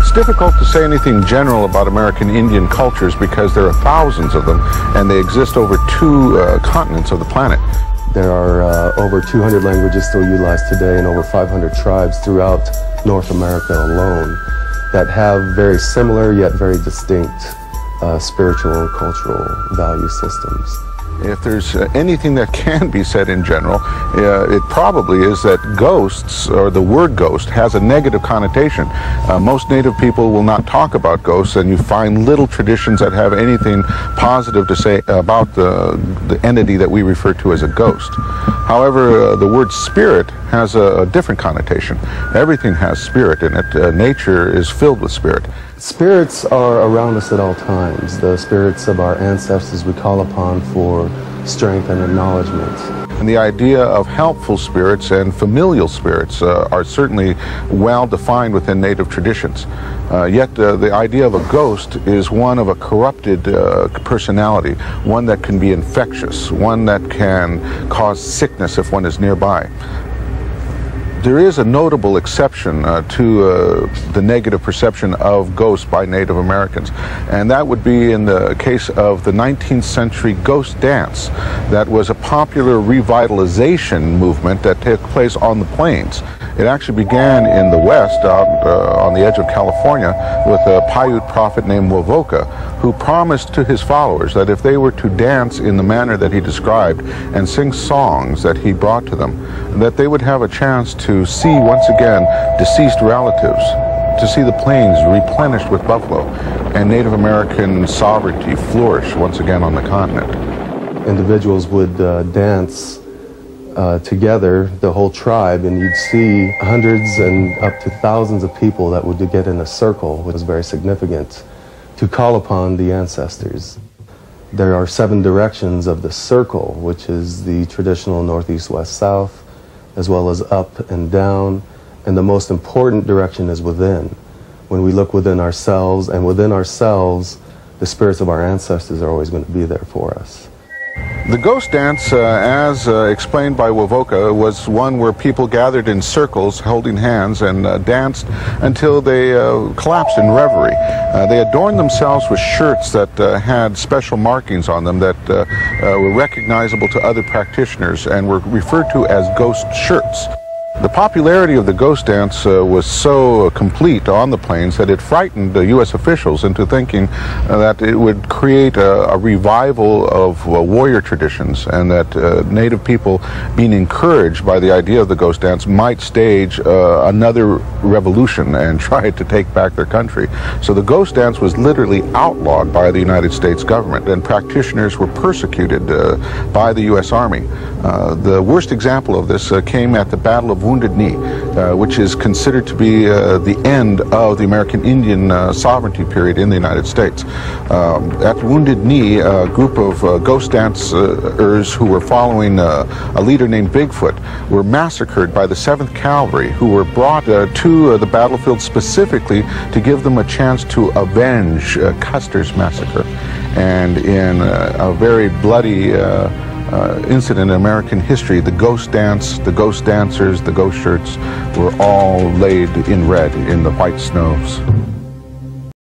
It's difficult to say anything general about American Indian cultures because there are thousands of them and they exist over two continents of the planet. There are over 200 languages still utilized today and over 500 tribes throughout North America alone that have very similar yet very distinct spiritual and cultural value systems. If there's anything that can be said in general, it probably is that ghosts, or the word ghost, has a negative connotation. Most Native people will not talk about ghosts, and you find little traditions that have anything positive to say about the entity that we refer to as a ghost. However, the word spirit has a different connotation. Everything has spirit in it. Nature is filled with spirit. Spirits are around us at all times. The spirits of our ancestors we call upon for strength and acknowledgement. And the idea of helpful spirits and familial spirits are certainly well defined within Native traditions. Yet the idea of a ghost is one of a corrupted personality, one that can be infectious, one that can cause sickness if one is nearby. There is a notable exception to the negative perception of ghosts by Native Americans, and that would be in the case of the 19th century ghost dance. That was a popular revitalization movement that took place on the plains. It actually began in the west, out on the edge of California, with a Paiute prophet named Wovoka, who promised to his followers that if they were to dance in the manner that he described and sing songs that he brought to them, that they would have a chance to see once again deceased relatives, to see the plains replenished with buffalo, and Native American sovereignty flourish once again on the continent. Individuals would dance together, the whole tribe, and you'd see hundreds and up to thousands of people that would get in a circle, which was very significant, to call upon the ancestors. There are 7 directions of the circle, which is the traditional northeast, west, south, as well as up and down, and the most important direction is within. When we look within ourselves, and within ourselves, the spirits of our ancestors are always going to be there for us. The ghost dance, as explained by Wovoka, was one where people gathered in circles holding hands and danced until they collapsed in reverie. They adorned themselves with shirts that had special markings on them that were recognizable to other practitioners and were referred to as ghost shirts. The popularity of the ghost dance was so complete on the plains that it frightened the U.S. officials into thinking that it would create a revival of warrior traditions, and that Native people, being encouraged by the idea of the ghost dance, might stage another revolution and try to take back their country. So the ghost dance was literally outlawed by the United States government, and practitioners were persecuted by the U.S. Army. The worst example of this came at the Battle of Wounded Knee, which is considered to be the end of the American Indian sovereignty period in the United States. At Wounded Knee, a group of ghost dancers who were following a leader named Bigfoot were massacred by the 7th Cavalry, who were brought to the battlefield specifically to give them a chance to avenge Custer's massacre. And in a very bloody incident in American history, the ghost dance, the ghost dancers, the ghost shirts were all laid in red in the white snows.